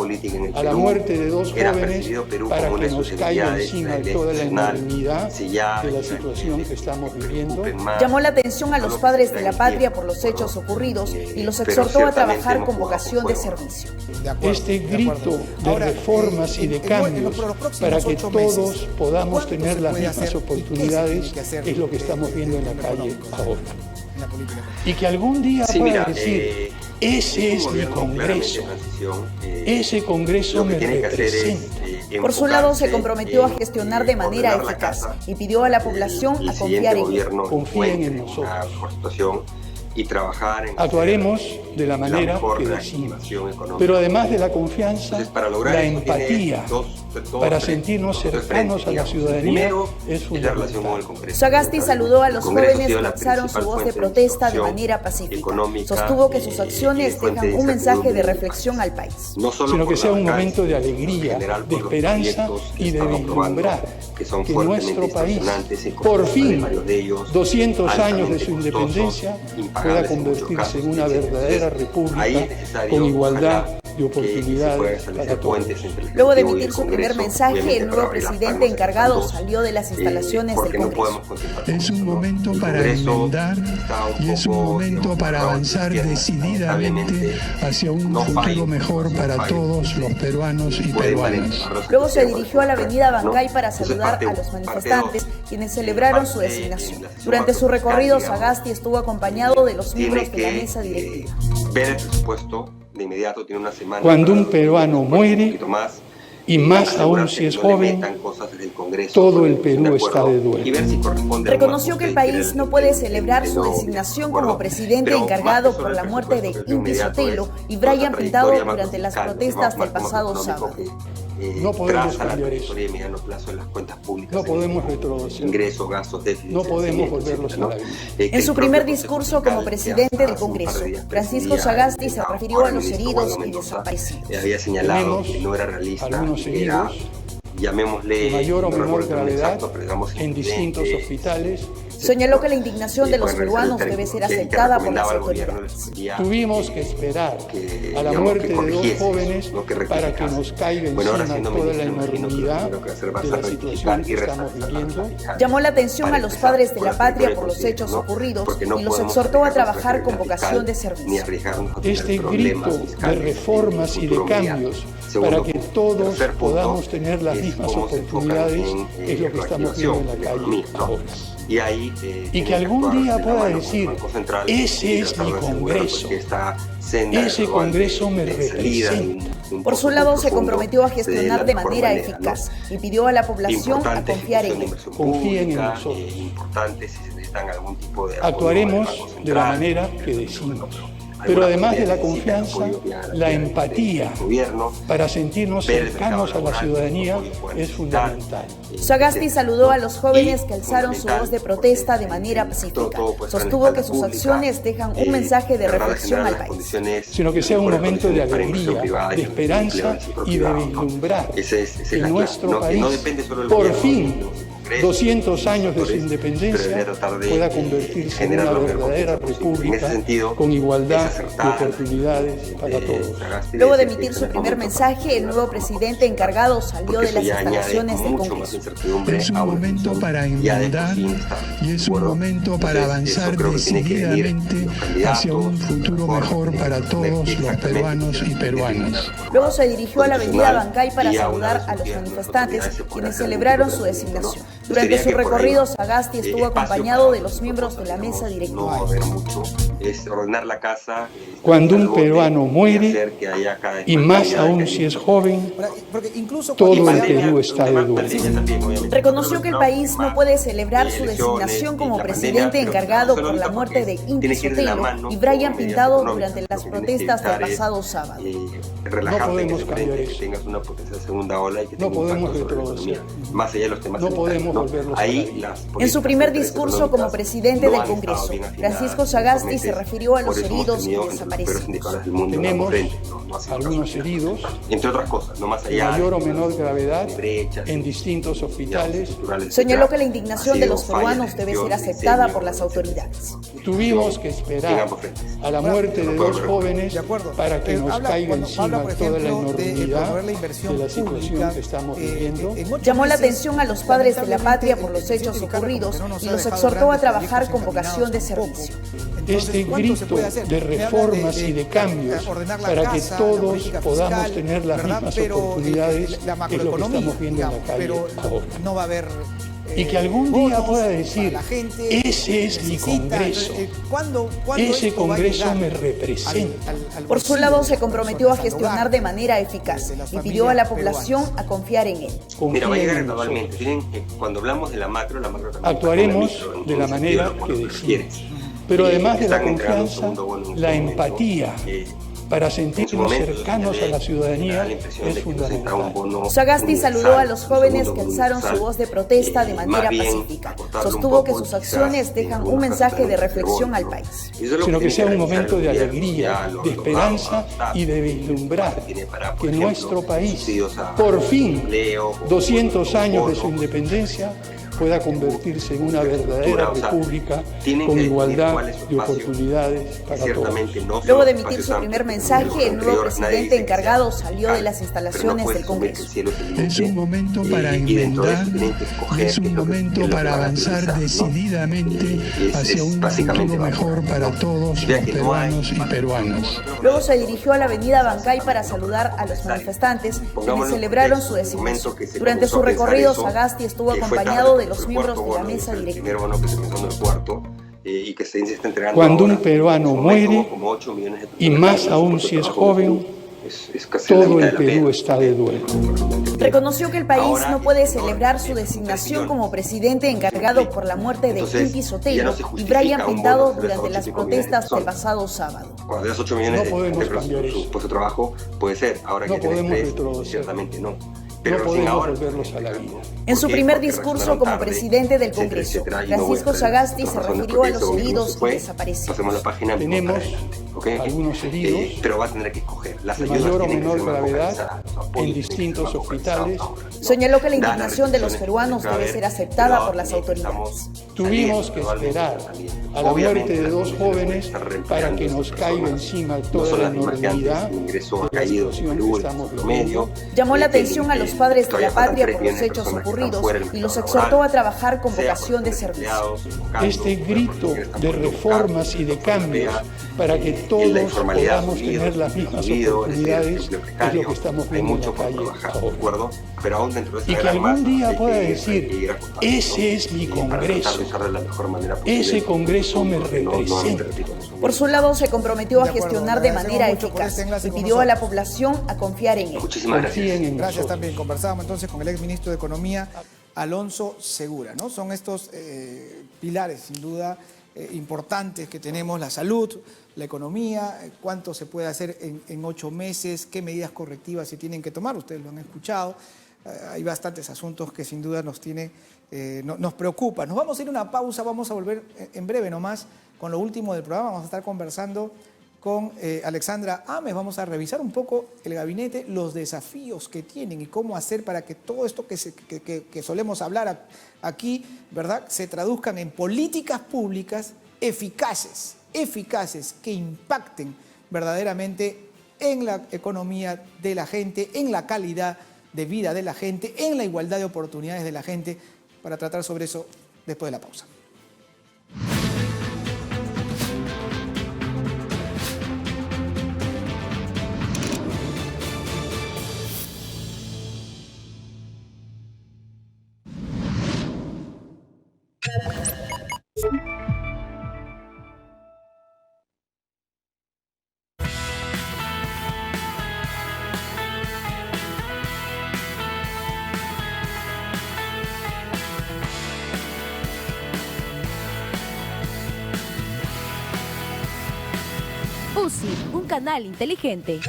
a la muerte de 2 jóvenes para que nos caiga encima toda la enormidad de la situación que estamos viviendo.
Llamó la atención a los padres de la patria por los hechos ocurridos y los exhortó a trabajar con vocación de servicio.
Este grito de reformas y de cambios para que todos podamos tener las mismas oportunidades es lo que estamos viendo en la calle ahora. Y que algún día pueda decir, ese es mi Congreso, ese Congreso me representa.
Por su lado, se comprometió a gestionar de manera eficaz y pidió a la población a confiar en él.
Confíen en nosotros.
Y trabajar en
actuaremos de la manera que decimos, pero además de la confianza, la empatía, para sentirnos cercanos a la ciudadanía es fundamental.
Sagasti saludó a los jóvenes que alzaron su voz de protesta de manera pacífica. Sostuvo que sus acciones dejan un mensaje de reflexión al país.
Sino que sea un momento de alegría, de esperanza y de vislumbrar que nuestro país, por fin, 200 años de su independencia, pueda convertirse en una verdadera república con igualdad de oportunidades para todos.
Luego de emitir su primer mensaje, el nuevo presidente encargado salió de las instalaciones del Congreso.
Es un momento para enmendar y es un momento para avanzar decididamente hacia un futuro mejor para todos los peruanos y peruanas.
Luego se dirigió a la avenida Bancay para saludar a los manifestantes, quienes celebraron su designación. Durante su recorrido, Sagasti estuvo acompañado de los miembros de la mesa directiva.
Ver el presupuesto de inmediato, tiene una semana.
Cuando un peruano muere, y más aún si es joven, todo el Perú está de duelo.
Reconoció que el país no puede celebrar su designación como presidente encargado por la muerte de Inti Sotelo y Brian Pintado durante las protestas del pasado sábado.
No podemos cambiar eso. No podemos retroceder.
Ingresos, gastos, déficits.
No podemos volverlos a la vida.
En su primer discurso como presidente del Congreso, Francisco Sagasti se refirió a los heridos y desaparecidos.
Había señalado que no era realista.
Algunos heridos,
llamémosle,
mayor o menor gravedad, en distintos hospitales.
Señaló que la indignación de los peruanos debe ser aceptada por las autoridades.
Tuvimos que esperar a la muerte de 2 jóvenes para que nos caiga encima toda la enormidad de la situación que estamos viviendo.
Llamó la atención a los padres de la patria por los hechos ocurridos y los exhortó a trabajar con vocación de servicio.
Este grito de reformas y de cambios para que todos podamos tener las mismas oportunidades es lo que estamos viendo en la calle ahora. Y que algún día pueda decir, ese es mi Congreso, ese Congreso me representa.
Por su lado, se comprometió a gestionar de manera eficaz y pidió a la población a confiar en él.
Confíen en nosotros. Actuaremos de la manera que decimos. Pero además de la confianza, la empatía para sentirnos cercanos a la ciudadanía es fundamental.
Sagasti saludó a los jóvenes que alzaron su voz de protesta de manera pacífica. Sostuvo que sus acciones dejan un mensaje de reflexión al país.
Sino que sea un momento de alegría, de esperanza y de vislumbrar que nuestro país, por fin, 200 años de su independencia pueda convertirse en una verdadera república con igualdad de oportunidades para todos.
Luego de emitir su primer mensaje, el nuevo presidente encargado salió de las instalaciones del Congreso.
Es un momento para enmendar y es un momento para avanzar decididamente hacia un futuro mejor para todos los peruanos y peruanas.
Luego se dirigió a la avenida Bancay para saludar a los manifestantes, quienes celebraron su designación. Durante su recorrido, Sagasti estuvo acompañado de los miembros de la mesa directiva.
Es ordenar la casa.
Cuando un peruano muere, y más aún si es joven, todo el Perú está de duelo.
Reconoció que el país no puede celebrar su designación como presidente encargado por la muerte de Inti Sotelo y Brian Pintado durante las protestas del pasado sábado.
No podemos cambiar eso. No podemos retroceder.
Más allá de los temas
no podemos volverlos a la vida.
En su primer discurso como presidente del Congreso, Francisco Sagasti se refirió a los heridos y desaparecidos.
Tenemos algunos heridos,
entre otras cosas, no más
de
allá
mayor o menor gravedad, en distintos hospitales.
Señaló que la indignación de los peruanos debe ser aceptada por las autoridades.
Tuvimos que esperar a la muerte de dos jóvenes para que nos caiga encima toda la enormidad de la situación que estamos viviendo.
Llamó la atención a los padres de la patria por los hechos ocurridos y los exhortó a trabajar con vocación de servicio.
Este grito de reformas y de cambios para que todos podamos tener las mismas oportunidades es lo que estamos viendo en la calle ahora. Y que algún día pueda decir, ese es mi Congreso, ese Congreso me representa.
Por su lado, se comprometió a gestionar de manera eficaz y pidió a la población a confiar en él.
Mira, va a llegar gradualmente. Cuando hablamos de la macro también
actuaremos de la manera que decimos. Pero además de la confianza, la empatía para sentirnos cercanos a la ciudadanía es fundamental.
Sagasti saludó a los jóvenes que alzaron su voz de protesta de manera pacífica. Sostuvo que sus acciones dejan un mensaje de reflexión al país.
Sino que sea un momento de alegría, de esperanza y de vislumbrar que nuestro país, por fin, 200 años de su independencia, pueda convertirse en una verdadera república con igualdad de oportunidades para todos.
Luego de emitir su primer mensaje, el nuevo presidente encargado salió de las instalaciones del Congreso.
Es un momento para enmendar y es un momento para avanzar decididamente hacia un futuro mejor para todos los peruanos y peruanas.
Luego se dirigió a la avenida Bancay para saludar a los manifestantes, quienes celebraron su designación. Durante su recorrido, Sagasti estuvo acompañado de los miembros de la mesa directiva.
Cuando un peruano muere, y más aún si es joven, todo el Perú está de duelo.
Reconoció que el país no puede celebrar su designación como presidente encargado por la muerte de Inti Sotelo y Brian Pintado durante las protestas del pasado sábado.
Cuando das 8 millones
no podemos cambiar
su puesto de trabajo, puede ser. Ahora
no
que
podemos
retroceder, ciertamente no.
No podemos volverlos a la vida.
En su primer discurso como presidente del Congreso, Francisco Sagasti se refirió a los heridos y desaparecidos.
Pasemos la página.
Tenemos algunos heridos,
pero va a tener que escoger
de mayor o menor gravedad en distintos hospitales.
Señaló que la indignación de los peruanos debe ser aceptada por las autoridades.
Tuvimos que esperar a la muerte de dos jóvenes para que nos caiga encima toda la enormidad de la situación que estamos viviendo.
Llamó la atención a los padres de la patria por los hechos ocurridos y los exhortó a trabajar con vocación de servicio.
Este grito de reformas y de cambios para que todos podamos tener las mismas oportunidades es lo que estamos viendo en la calle ahora. Y que algún día pueda decir, ese es mi Congreso, ese Congreso me representa.
Por su lado, se comprometió a gestionar de manera eficaz y pidió a la población a confiar en él.
Confíen en Gracias también. Conversábamos entonces con el exministro de Economía, Alonso Segura, ¿no? Son estos pilares, sin duda, importantes que tenemos: la salud, la economía, cuánto se puede hacer en 8 meses, qué medidas correctivas se tienen que tomar, ustedes lo han escuchado. Hay bastantes asuntos que sin duda nos preocupan. Nos vamos a ir a una pausa, vamos a volver en breve nomás con lo último del programa. Vamos a estar conversando con Alexandra Ames. Vamos a revisar un poco el gabinete, los desafíos que tienen y cómo hacer para que todo esto que solemos hablar aquí, ¿verdad?, se traduzcan en políticas públicas eficaces que impacten verdaderamente en la economía de la gente, en la calidad de vida de la gente, en la igualdad de oportunidades de la gente. Para tratar sobre eso después de la pausa.
UCI, un canal inteligente.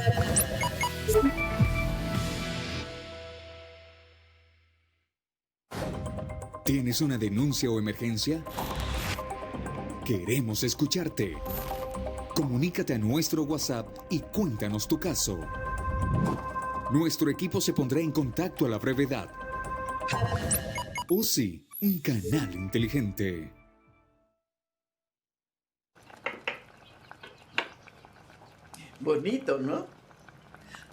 ¿Tienes una denuncia o emergencia? Queremos escucharte. Comunícate a nuestro WhatsApp y cuéntanos tu caso. Nuestro equipo se pondrá en contacto a la brevedad. UCI, un canal inteligente.
Bonito, ¿no?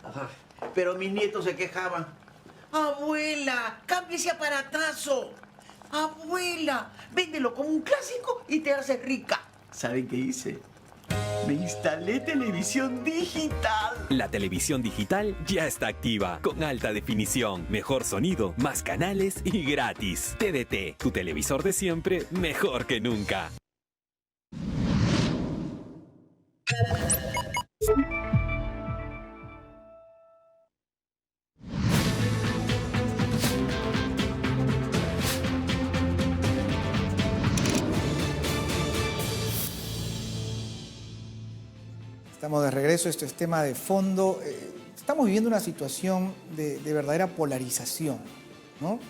Ajá. Pero mis nietos se quejaban. Abuela, cambie ese aparatazo. Abuela, véndelo como un clásico y te haces rica. ¿Saben qué hice? Me instalé televisión digital.
La televisión digital ya está activa, con alta definición, mejor sonido, más canales y gratis. TDT, tu televisor de siempre, mejor que nunca.
Estamos de regreso, esto es tema de fondo. Estamos viviendo una situación de verdadera polarización, ¿no?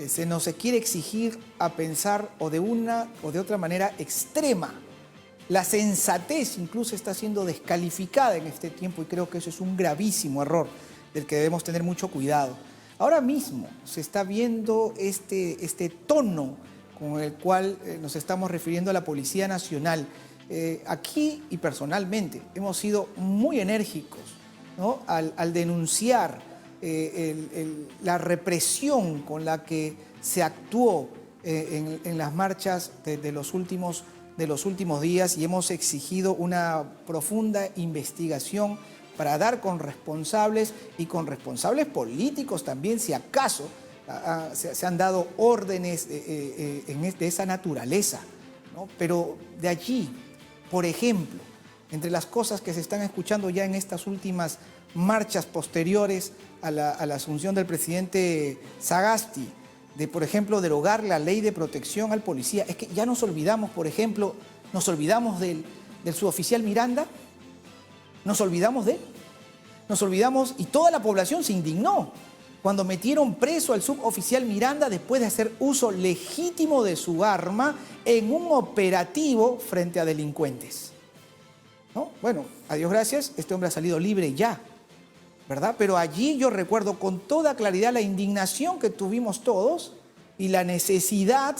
Se nos quiere exigir a pensar o de una o de otra manera extrema. La sensatez incluso está siendo descalificada en este tiempo y creo que eso es un gravísimo error del que debemos tener mucho cuidado. Ahora mismo se está viendo este tono con el cual nos estamos refiriendo a la Policía Nacional. Aquí y personalmente hemos sido muy enérgicos, ¿no?, al denunciar la represión con la que se actuó en las marchas de los últimos días, y hemos exigido una profunda investigación para dar con responsables y con responsables políticos también, si acaso se han dado órdenes de esa naturaleza, ¿no? Pero de allí, por ejemplo, entre las cosas que se están escuchando ya en estas últimas marchas posteriores a la asunción del presidente Sagasti, de, por ejemplo, derogar la ley de protección al policía. Es que ya nos olvidamos, por ejemplo, nos olvidamos del suboficial Miranda, nos olvidamos de él, nos olvidamos, y toda la población se indignó cuando metieron preso al suboficial Miranda después de hacer uso legítimo de su arma en un operativo frente a delincuentes, ¿no? Bueno, a Dios gracias, este hombre ha salido libre ya, ¿verdad? Pero allí yo recuerdo con toda claridad la indignación que tuvimos todos y la necesidad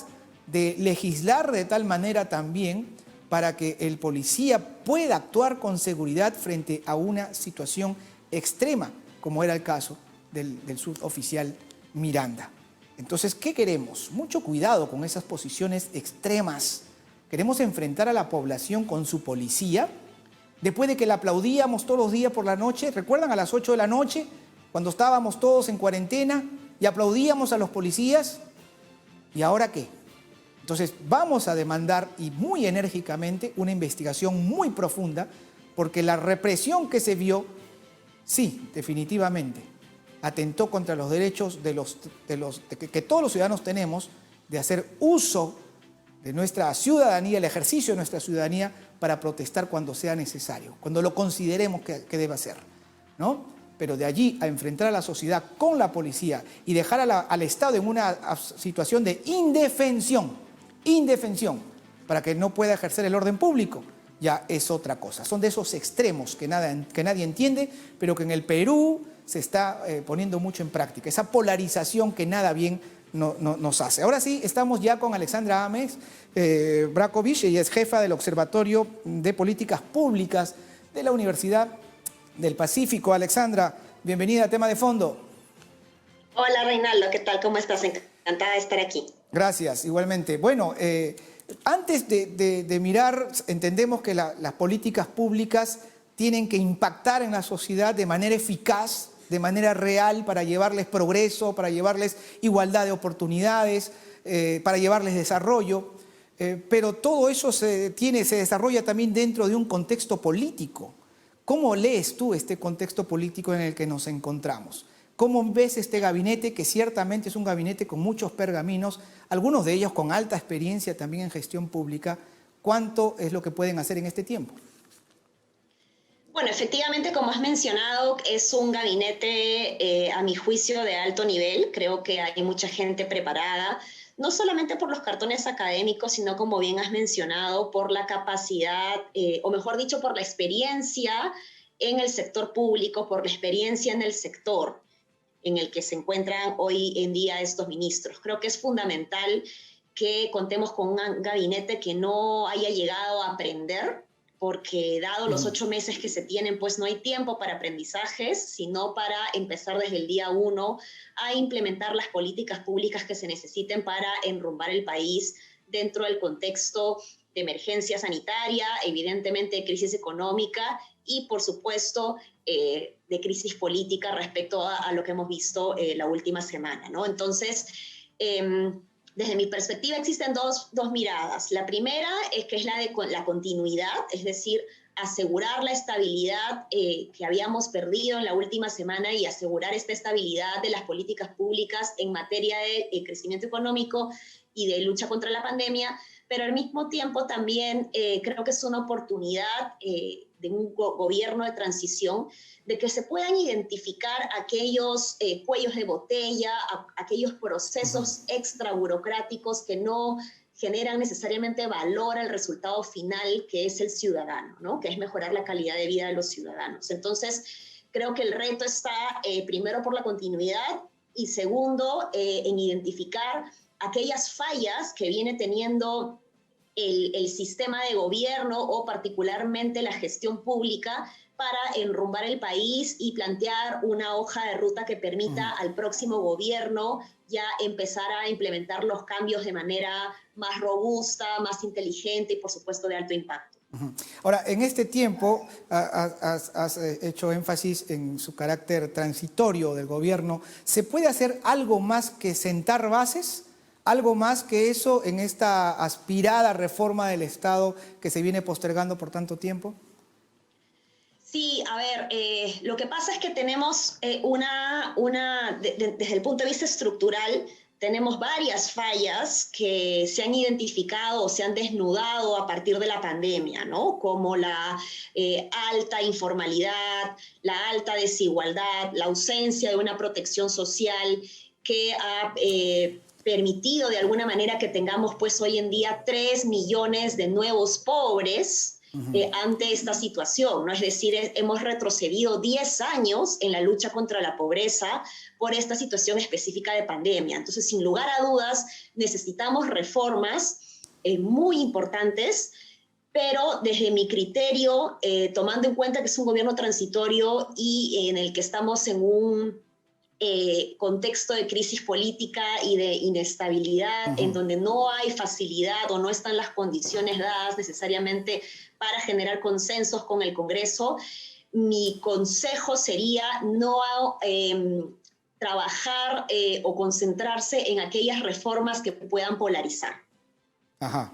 de legislar de tal manera también para que el policía pueda actuar con seguridad frente a una situación extrema, como era el caso del suboficial Miranda. Entonces, ¿qué queremos? Mucho cuidado con esas posiciones extremas. Queremos enfrentar a la población con su policía. Después de que la aplaudíamos todos los días por la noche, ¿recuerdan a las 8 de la noche, cuando estábamos todos en cuarentena y aplaudíamos a los policías? ¿Y ahora qué? Entonces vamos a demandar, y muy enérgicamente, una investigación muy profunda, porque la represión que se vio, sí, definitivamente, atentó contra los derechos que todos los ciudadanos tenemos de hacer uso de nuestra ciudadanía, el ejercicio de nuestra ciudadanía, para protestar cuando sea necesario, cuando lo consideremos que deba ser, ¿no? Pero de allí a enfrentar a la sociedad con la policía y dejar al Estado en una situación de indefensión, para que no pueda ejercer el orden público, ya es otra cosa. Son de esos extremos que nadie entiende, pero que en el Perú se está poniendo mucho en práctica. Esa polarización que nada bien nos hace. Ahora sí, estamos ya con Alexandra Ames Brajkovic, ella es jefa del Observatorio de Políticas Públicas de la Universidad del Pacífico. Alexandra, bienvenida a Tema de Fondo.
Hola Reinaldo, ¿qué tal? ¿Cómo estás? Encantada de estar aquí.
Gracias, igualmente. Bueno, antes de mirar, entendemos que las políticas públicas tienen que impactar en la sociedad de manera eficaz, de manera real, para llevarles progreso, para llevarles igualdad de oportunidades, para llevarles desarrollo. Pero todo eso se desarrolla también dentro de un contexto político. ¿Cómo lees tú este contexto político en el que nos encontramos? ¿Cómo ves este gabinete, que ciertamente es un gabinete con muchos pergaminos, algunos de ellos con alta experiencia también en gestión pública? ¿Cuánto es lo que pueden hacer en este tiempo?
Bueno, efectivamente, como has mencionado, es un gabinete, a mi juicio, de alto nivel. Creo que hay mucha gente preparada, no solamente por los cartones académicos, sino, como bien has mencionado, por la capacidad, o mejor dicho, por la experiencia en el sector público, por la experiencia en el sector en el que se encuentran hoy en día estos ministros. Creo que es fundamental que contemos con un gabinete que no haya llegado a aprender, porque dado los 8 meses que se tienen, pues no hay tiempo para aprendizajes, sino para empezar desde el día 1 a implementar las políticas públicas que se necesiten para enrumbar el país dentro del contexto de emergencia sanitaria, evidentemente de crisis económica y, por supuesto, de crisis política respecto a lo que hemos visto la última semana, ¿no? Entonces, desde mi perspectiva existen dos miradas. La primera es que es la de la continuidad, es decir, asegurar la estabilidad que habíamos perdido en la última semana y asegurar esta estabilidad de las políticas públicas en materia de crecimiento económico y de lucha contra la pandemia, pero al mismo tiempo también creo que es una oportunidad de un gobierno de transición, de que se puedan identificar aquellos cuellos de botella, aquellos procesos extra burocráticos que no generan necesariamente valor al resultado final, que es el ciudadano, ¿no? Que es mejorar la calidad de vida de los ciudadanos. Entonces, creo que el reto está primero por la continuidad y segundo en identificar aquellas fallas que viene teniendo el sistema de gobierno o particularmente la gestión pública para enrumbar el país y plantear una hoja de ruta que permita al próximo gobierno ya empezar a implementar los cambios de manera más robusta, más inteligente y, por supuesto, de alto impacto.
Ahora, en este tiempo has hecho énfasis en su carácter transitorio del gobierno. ¿Se puede hacer algo más que sentar bases? ¿Algo más que eso en esta aspirada reforma del Estado que se viene postergando por tanto tiempo?
Sí, a ver, lo que pasa es que tenemos desde el punto de vista estructural, tenemos varias fallas que se han identificado o se han desnudado a partir de la pandemia, ¿no? Como la alta informalidad, la alta desigualdad, la ausencia de una protección social que ha permitido de alguna manera que tengamos pues hoy en día 3 millones de nuevos pobres ante esta situación, ¿no? Es decir, hemos retrocedido 10 años en la lucha contra la pobreza por esta situación específica de pandemia. Entonces, sin lugar a dudas, necesitamos reformas muy importantes, pero desde mi criterio, tomando en cuenta que es un gobierno transitorio y en el que estamos en un contexto de crisis política y de inestabilidad, en donde no hay facilidad o no están las condiciones dadas necesariamente para generar consensos con el Congreso, mi consejo sería no trabajar o concentrarse en aquellas reformas que puedan polarizar.
Ajá.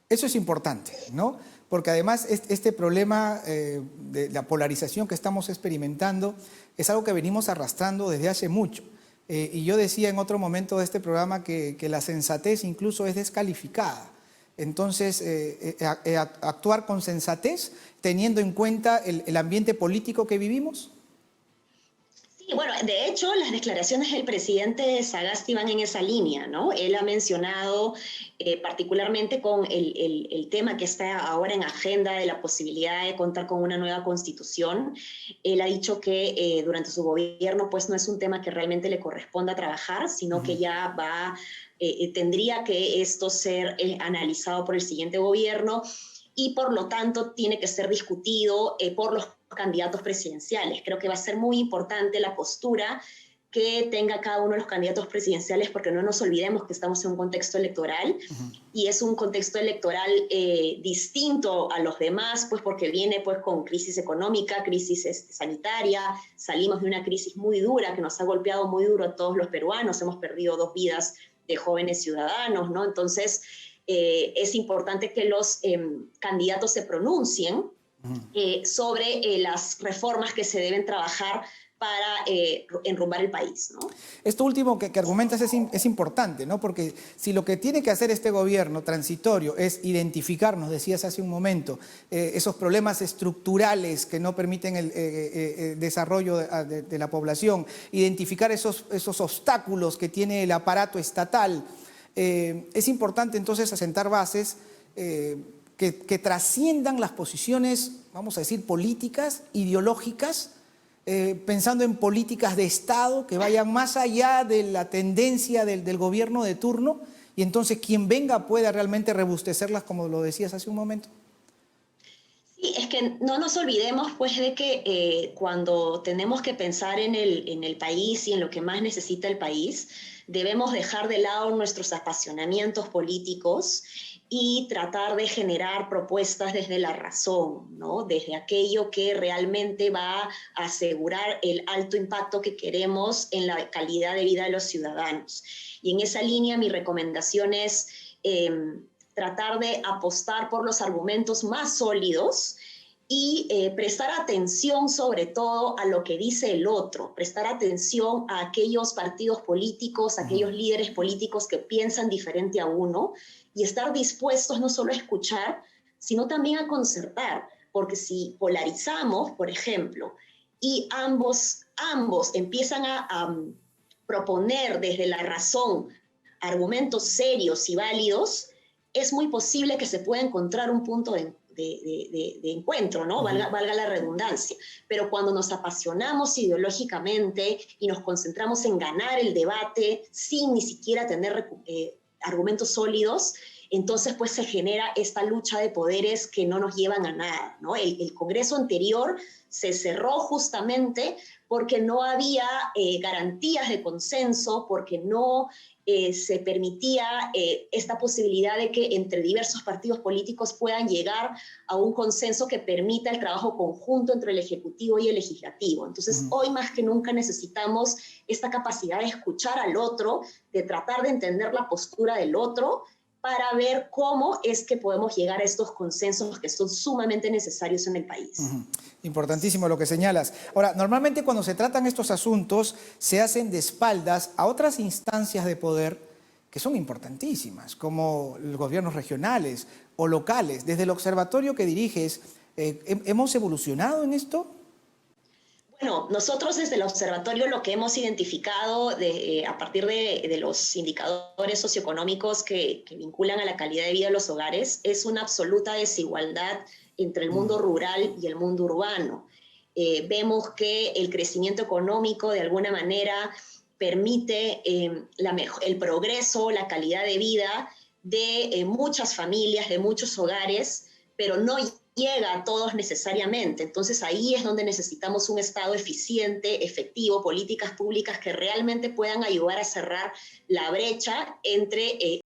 Eso es importante, ¿no? Porque además este problema de la polarización que estamos experimentando es algo que venimos arrastrando desde hace mucho. Y yo decía en otro momento de este programa que la sensatez incluso es descalificada. Entonces, actuar con sensatez, teniendo en cuenta el ambiente político que vivimos.
Sí, Sí, bueno, de hecho, las declaraciones del presidente Sagasti van en esa línea, ¿no? Él ha mencionado particularmente con el tema que está ahora en agenda de la posibilidad de contar con una nueva constitución. Él ha dicho que durante su gobierno pues no es un tema que realmente le corresponda trabajar, sino que ya tendría que esto ser analizado por el siguiente gobierno y por lo tanto tiene que ser discutido por los candidatos presidenciales. Creo que va a ser muy importante la postura que tenga cada uno de los candidatos presidenciales, porque no nos olvidemos que estamos en un contexto electoral y es un contexto electoral distinto a los demás, pues porque viene pues con crisis económica, crisis sanitaria, salimos de una crisis muy dura que nos ha golpeado muy duro a todos los peruanos, hemos perdido 2 vidas de jóvenes ciudadanos, ¿no? Entonces, es importante que los candidatos se pronuncien sobre las reformas que se deben trabajar para enrumbar el país, ¿no?
Esto último que argumentas es importante, ¿no? Porque si lo que tiene que hacer este gobierno transitorio es identificar, nos decías hace un momento, esos problemas estructurales que no permiten el desarrollo de la población, identificar esos obstáculos que tiene el aparato estatal, es importante entonces asentar bases que trasciendan las posiciones, vamos a decir, políticas, ideológicas, pensando en políticas de Estado que vayan más allá de la tendencia del gobierno de turno, y entonces quien venga pueda realmente robustecerlas, como lo decías hace un momento.
Sí, es que no nos olvidemos pues de que cuando tenemos que pensar en el país y en lo que más necesita el país, debemos dejar de lado nuestros apasionamientos políticos y tratar de generar propuestas desde la razón, ¿no? Desde aquello que realmente va a asegurar el alto impacto que queremos en la calidad de vida de los ciudadanos. Y en esa línea mi recomendación es tratar de apostar por los argumentos más sólidos y prestar atención sobre todo a lo que dice el otro, prestar atención a aquellos partidos políticos, a aquellos líderes políticos que piensan diferente a uno, y estar dispuestos no solo a escuchar, sino también a concertar, porque si polarizamos, por ejemplo, y ambos empiezan a proponer desde la razón argumentos serios y válidos, es muy posible que se pueda encontrar un punto de encuentro, ¿no? Valga la redundancia. Pero cuando nos apasionamos ideológicamente y nos concentramos en ganar el debate sin ni siquiera tener argumentos sólidos, entonces pues se genera esta lucha de poderes que no nos llevan a nada, ¿no? El Congreso anterior se cerró justamente porque no había garantías de consenso, porque no se permitía esta posibilidad de que entre diversos partidos políticos puedan llegar a un consenso que permita el trabajo conjunto entre el Ejecutivo y el Legislativo. Entonces, hoy más que nunca necesitamos esta capacidad de escuchar al otro, de tratar de entender la postura del otro, para ver cómo es que podemos llegar a estos consensos que son sumamente necesarios en el país.
Importantísimo lo que señalas. Ahora, normalmente cuando se tratan estos asuntos se hacen de espaldas a otras instancias de poder que son importantísimas, como los gobiernos regionales o locales. Desde el observatorio que diriges, ¿hemos evolucionado en esto?
Bueno, nosotros desde el observatorio lo que hemos identificado a partir de los indicadores socioeconómicos que vinculan a la calidad de vida de los hogares es una absoluta desigualdad entre el mundo rural y el mundo urbano. Vemos que el crecimiento económico de alguna manera permite el progreso, la calidad de vida de muchas familias, de muchos hogares, pero no llega a todos necesariamente. Entonces ahí es donde necesitamos un Estado eficiente, efectivo, políticas públicas que realmente puedan ayudar a cerrar la brecha entre